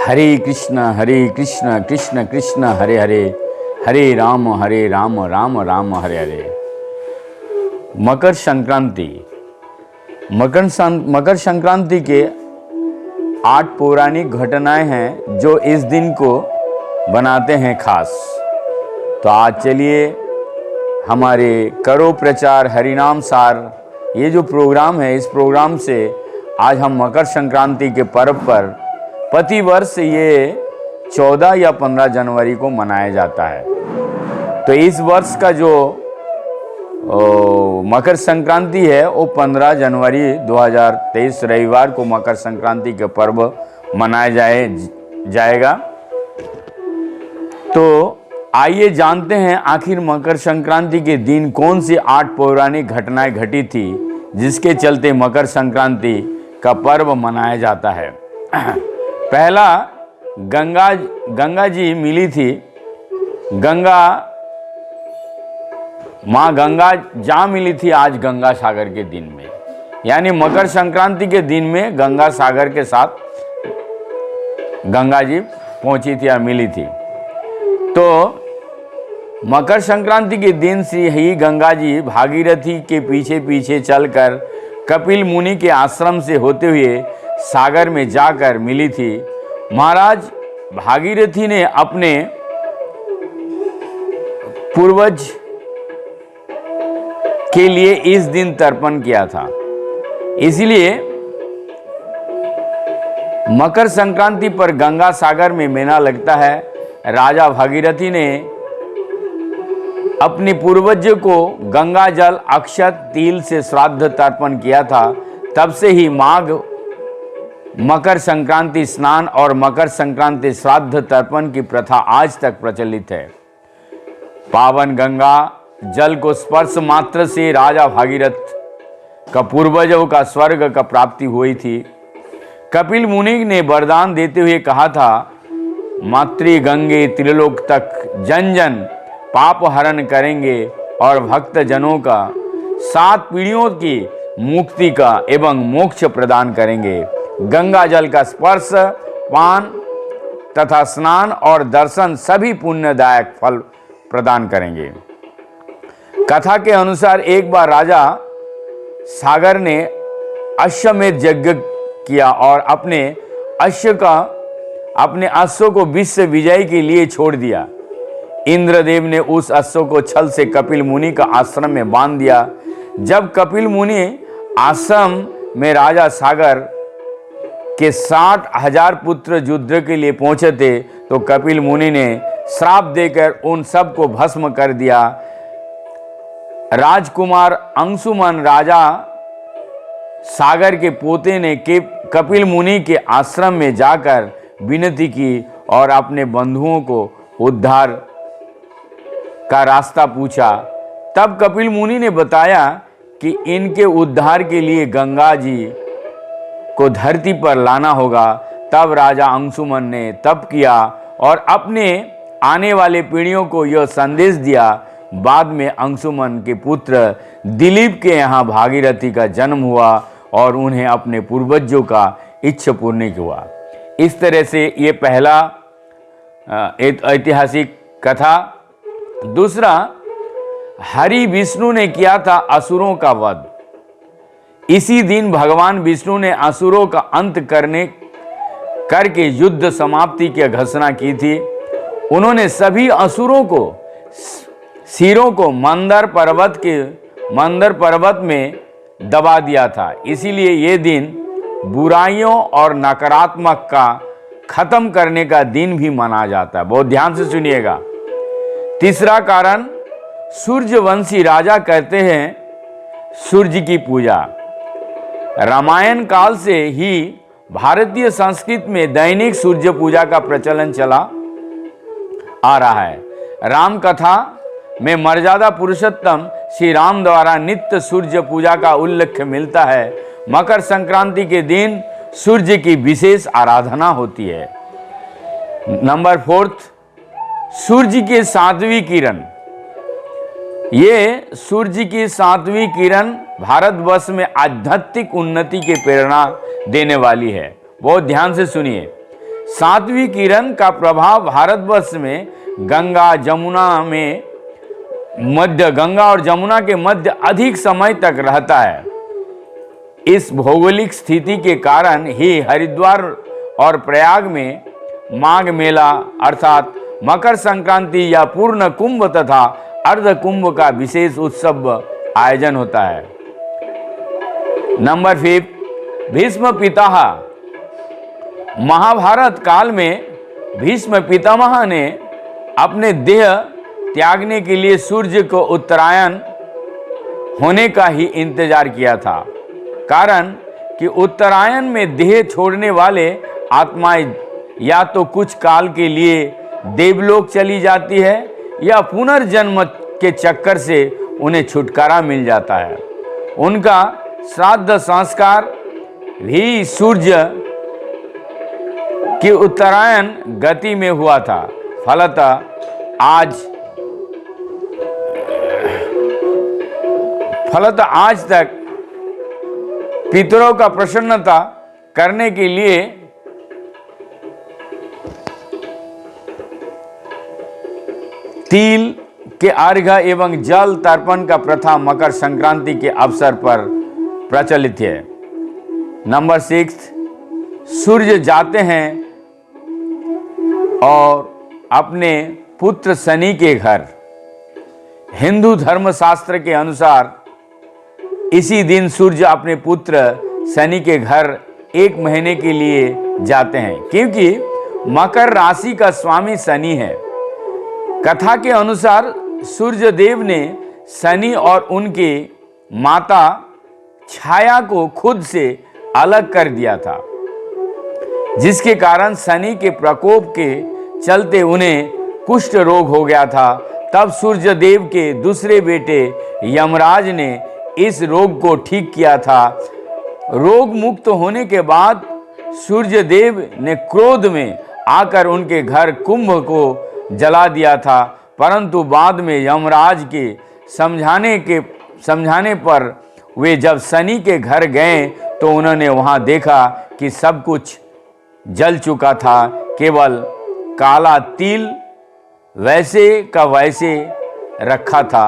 हरे कृष्ण कृष्ण कृष्ण हरे हरे, हरे राम राम राम हरे हरे। मकर संक्रांति। मकर संक्रांति के 8 पौराणिक घटनाएं हैं जो इस दिन को बनाते हैं खास। तो आज चलिए हमारे करो प्रचार हरिनाम सार ये जो प्रोग्राम है, इस प्रोग्राम से आज हम मकर संक्रांति के पर्व पर प्रति वर्ष ये 14 या 15 जनवरी को मनाया जाता है। तो इस वर्ष का जो मकर संक्रांति है वो 15 जनवरी 2023 रविवार को मकर संक्रांति के पर्व मनाया जाएगा। तो आइए जानते हैं आखिर मकर संक्रांति के दिन कौन सी 8 पौराणिक घटनाएं घटी थी जिसके चलते मकर संक्रांति का पर्व मनाया जाता है। पहला, गंगा जी मिली थी। माँ गंगा जा मिली थी आज गंगा सागर के दिन में, यानी मकर संक्रांति के दिन में गंगा सागर के साथ गंगा जी पहुंची थी या मिली थी। तो मकर संक्रांति के दिन से ही गंगा जी भागीरथी के पीछे पीछे चलकर कपिल मुनि के आश्रम से होते हुए सागर में जाकर मिली थी। महाराज भागीरथी ने अपने पूर्वज के लिए इस दिन तर्पण किया था। इसलिए मकर संक्रांति पर गंगा सागर में मेला लगता है। राजा भागीरथी ने अपने पूर्वज को गंगा जल, अक्षत, तिल से श्राद्ध तर्पण किया था। तब से ही माघ मकर संक्रांति स्नान और मकर संक्रांति श्राद्ध तर्पण की प्रथा आज तक प्रचलित है। पावन गंगा जल को स्पर्श मात्र से राजा भागीरथ का पूर्वजों का स्वर्ग का प्राप्ति हुई थी। कपिल मुनि ने वरदान देते हुए कहा था, मातृ गंगे त्रिलोक तक जन जन पाप हरण करेंगे और भक्त जनों का 7 पीढ़ियों की मुक्ति का एवं मोक्ष प्रदान करेंगे। गंगा जल का स्पर्श, पान तथा स्नान और दर्शन सभी पुण्यदायक फल प्रदान करेंगे। कथा के अनुसार एक बार राजा सागर ने अश्वमेध यज्ञ किया और अपने अश्व को विश्व विजय के लिए छोड़ दिया। इंद्रदेव ने उस अश्व को छल से कपिल मुनि का आश्रम में बांध दिया। जब कपिल मुनि आश्रम में राजा सागर के 60,000 पुत्र युद्ध के लिए पहुंचे थे तो कपिल मुनि ने श्राप देकर उन सब को भस्म कर दिया। राजकुमार अंशुमन राजा सागर के पोते ने कपिल मुनि के आश्रम में जाकर विनती की और अपने बंधुओं को उद्धार का रास्ता पूछा। तब कपिल मुनि ने बताया कि इनके उद्धार के लिए गंगा जी को धरती पर लाना होगा। तब राजा अंशुमन ने तप किया और अपने आने वाले पीढ़ियों को यह संदेश दिया। बाद में अंशुमन के पुत्र दिलीप के यहाँ भागीरथी का जन्म हुआ और उन्हें अपने पूर्वजों का इच्छा पूर्ण हुआ। इस तरह से ये पहला ऐतिहासिक कथा। दूसरा, हरि विष्णु ने किया था असुरों का वध। इसी दिन भगवान विष्णु ने असुरों का अंत करके युद्ध समाप्ति की घोषणा की थी। उन्होंने सभी असुरों को सिरों को मंदर पर्वत में दबा दिया था। इसीलिए ये दिन बुराइयों और नकारात्मक का खत्म करने का दिन भी माना जाता है। बहुत ध्यान से सुनिएगा। तीसरा कारण, सूर्यवंशी राजा करते हैं सूर्य की पूजा। रामायण काल से ही भारतीय संस्कृति में दैनिक सूर्य पूजा का प्रचलन चला आ रहा है। राम कथा में मर्यादा पुरुषोत्तम श्री राम द्वारा नित्य सूर्य पूजा का उल्लेख मिलता है। मकर संक्रांति के दिन सूर्य की विशेष आराधना होती है। नंबर 4, सूर्य की 7वीं किरण। ये सूर्य की 7वीं किरण भारतवर्ष में आध्यात्मिक उन्नति की प्रेरणा देने वाली है। बहुत ध्यान से सुनिए। सातवीं किरण का प्रभाव भारतवर्ष में गंगा और जमुना के मध्य अधिक समय तक रहता है। इस भौगोलिक स्थिति के कारण ही हरिद्वार और प्रयाग में माघ मेला अर्थात मकर संक्रांति या पूर्ण कुंभ तथा अर्ध कुंभ का विशेष उत्सव आयोजन होता है। नंबर 5, भीष्म पितामह। महाभारत काल में भीष्म पितामह ने अपने देह त्यागने के लिए सूर्य को उत्तरायण होने का ही इंतजार किया था, कारण कि उत्तरायण में देह छोड़ने वाले आत्माएं या तो कुछ काल के लिए देवलोक चली जाती है या पुनर्जन्म के चक्कर से उन्हें छुटकारा मिल जाता है। उनका श्राद्ध संस्कार भी सूर्य की उत्तरायण गति में हुआ था। फलतः आज तक पितरों का प्रसन्नता करने के लिए तिल के अर्घ्य एवं जल तर्पण का प्रथा मकर संक्रांति के अवसर पर प्रचलित है। नंबर 6, सूर्य जाते हैं और अपने पुत्र शनि के घर। हिंदू धर्मशास्त्र के अनुसार इसी दिन सूर्य अपने पुत्र शनि के घर 1 महीने के लिए जाते हैं, क्योंकि मकर राशि का स्वामी शनि है। कथा के अनुसार सूर्य देव ने शनि और उनके माता छाया को खुद से अलग कर दिया था, जिसके कारण शनि के प्रकोप के चलते उन्हें कुष्ठ रोग हो गया था। तब सूर्य देव के दूसरे बेटे यमराज ने इस रोग को ठीक किया था। रोग मुक्त होने के बाद सूर्य देव ने क्रोध में आकर उनके घर कुंभ को जला दिया था, परंतु बाद में यमराज के समझाने पर वे जब शनि के घर गए तो उन्होंने वहां देखा कि सब कुछ जल चुका था, केवल काला तिल वैसे का वैसे रखा था।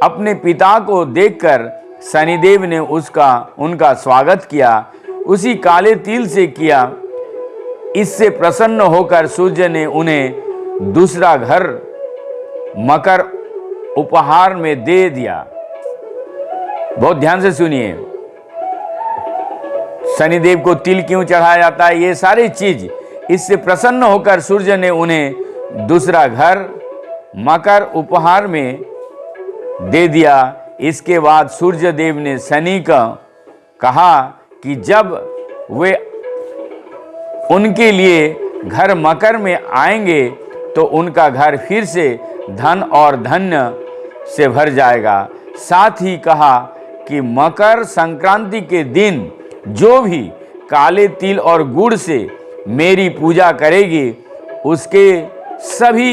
अपने पिता को देखकर शनिदेव ने उनका स्वागत किया, उसी काले तिल से किया। इससे प्रसन्न होकर सूर्य ने उन्हें दूसरा घर मकर उपहार में दे दिया। बहुत ध्यान से सुनिए, शनिदेव को तिल क्यों चढ़ाया जाता है, ये सारी चीज। इससे प्रसन्न होकर सूर्य ने उन्हें दूसरा घर मकर उपहार में दे दिया। इसके बाद सूर्य देव ने शनि को कहा कि जब वे उनके लिए घर मकर में आएंगे तो उनका घर फिर से धन और धन्य से भर जाएगा। साथ ही कहा कि मकर संक्रांति के दिन जो भी काले तिल और गुड़ से मेरी पूजा करेगी उसके सभी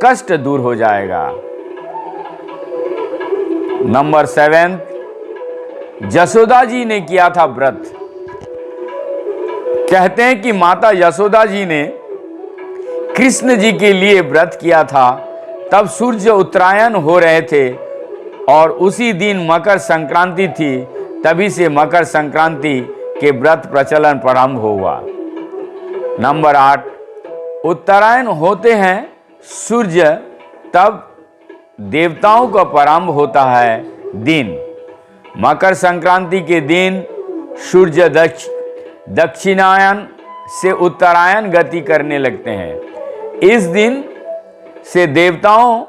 कष्ट दूर हो जाएगा। नंबर 7, यशोदा जी ने किया था व्रत। कहते हैं कि माता यशोदा जी ने कृष्ण जी के लिए व्रत किया था। तब सूर्य उत्तरायण हो रहे थे और उसी दिन मकर संक्रांति थी। तभी से मकर संक्रांति के व्रत प्रचलन प्रारंभ हुआ। नंबर 8, उत्तरायण होते हैं सूर्य, तब देवताओं का प्रारंभ होता है दिन। मकर संक्रांति के दिन सूर्य दक्षिणायन से उत्तरायण गति करने लगते हैं। इस दिन से देवताओं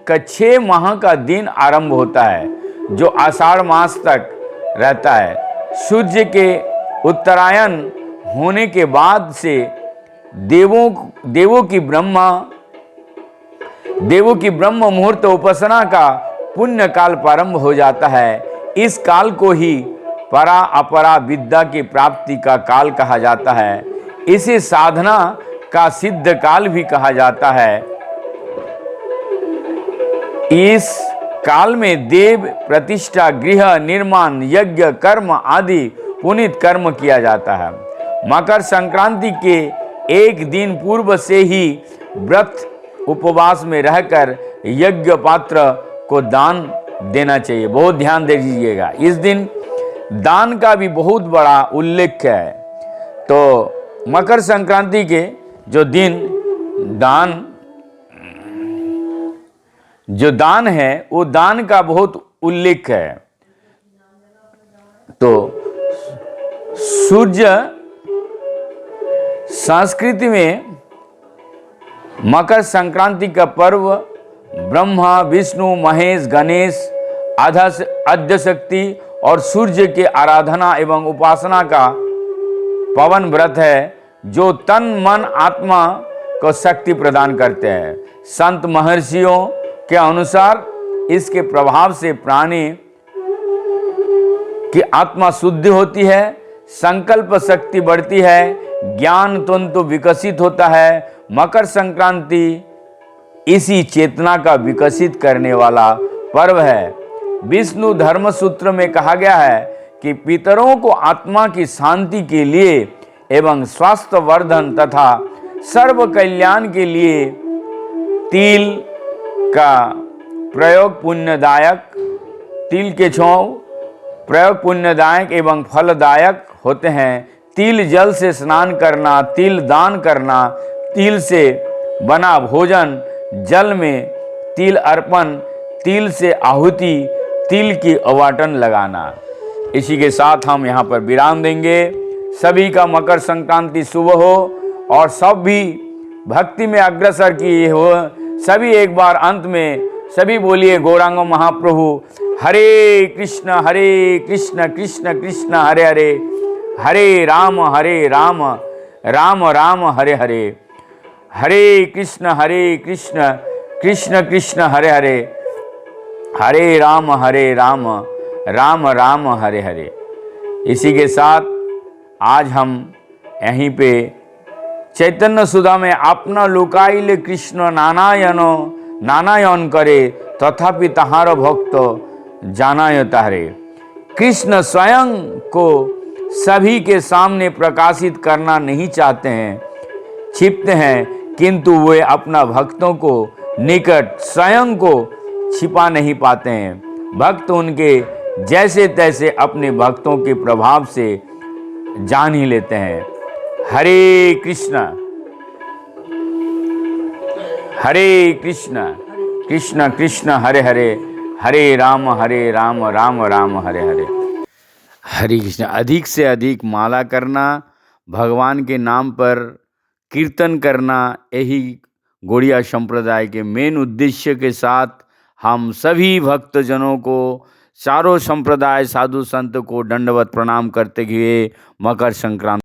का 6 माह का दिन आरंभ होता है, जो आषाढ़ मास तक रहता है। सूर्य के उत्तरायण होने के बाद से देवों की ब्रह्म मुहूर्त उपासना का पुण्य काल प्रारंभ हो जाता है। इस काल को ही परा अपरा विद्या की प्राप्ति का काल कहा जाता है। इसे साधना का सिद्ध काल भी कहा जाता है। इस काल में देव प्रतिष्ठा, गृह निर्माण, यज्ञ, कर्म आदि पुनीत कर्म किया जाता है। मकर संक्रांति के एक दिन पूर्व से ही व्रत उपवास में रहकर यज्ञ पात्र को दान देना चाहिए। बहुत ध्यान दे दीजिएगा, इस दिन दान का भी बहुत बड़ा उल्लेख है। तो मकर संक्रांति के जो दिन जो दान है वो दान का बहुत उल्लेख है। तो सूर्य संस्कृति में मकर संक्रांति का पर्व ब्रह्मा, विष्णु, महेश, गणेश, आद्य शक्ति और सूर्य के आराधना एवं उपासना का पावन व्रत है, जो तन मन आत्मा को शक्ति प्रदान करते हैं। संत महर्षियों के अनुसार इसके प्रभाव से प्राणी की आत्मा शुद्ध होती है, संकल्प शक्ति बढ़ती है, ज्ञान तंतु विकसित होता है। मकर संक्रांति इसी चेतना का विकसित करने वाला पर्व है। विष्णु धर्म सूत्र में कहा गया है कि पितरों को आत्मा की शांति के लिए एवं स्वास्थ्य वर्धन तथा सर्व कल्याण के लिए तिल का प्रयोग पुण्यदायक, तिल के छौं प्रयोग पुण्यदायक एवं फलदायक होते हैं। तिल जल से स्नान करना, तिल दान करना, तिल से बना भोजन, जल में तिल अर्पण, तिल से आहुति, तिल की अवाटन लगाना। इसी के साथ हम यहाँ पर विराम देंगे। सभी का मकर संक्रांति शुभ हो और सब भी भक्ति में अग्रसर किए हो। सभी एक बार अंत में सभी बोलिए गौरांग महाप्रभु हरे कृष्ण कृष्ण कृष्ण हरे हरे, हरे राम राम राम हरे हरे, हरे कृष्ण कृष्ण कृष्ण हरे हरे, हरे राम राम राम हरे हरे। इसी के साथ आज हम यहीं पे चैतन्य सुधा में अपना लुकाइले कृष्ण नानायन करे, तथापि तहार भक्त जानाय तारे। कृष्ण स्वयं को सभी के सामने प्रकाशित करना नहीं चाहते हैं, छिपते हैं, किंतु वे अपना भक्तों को निकट स्वयं को छिपा नहीं पाते हैं। भक्त उनके जैसे तैसे अपने भक्तों के प्रभाव से जान ही लेते हैं। हरे कृष्ण कृष्ण कृष्ण हरे हरे, हरे राम राम राम हरे हरे। हरे कृष्ण। अधिक से अधिक माला करना, भगवान के नाम पर कीर्तन करना, यही गौड़िया संप्रदाय के मेन उद्देश्य के साथ हम सभी भक्तजनों को, चारों संप्रदाय साधु संत को दंडवत प्रणाम करते हुए मकर संक्रांति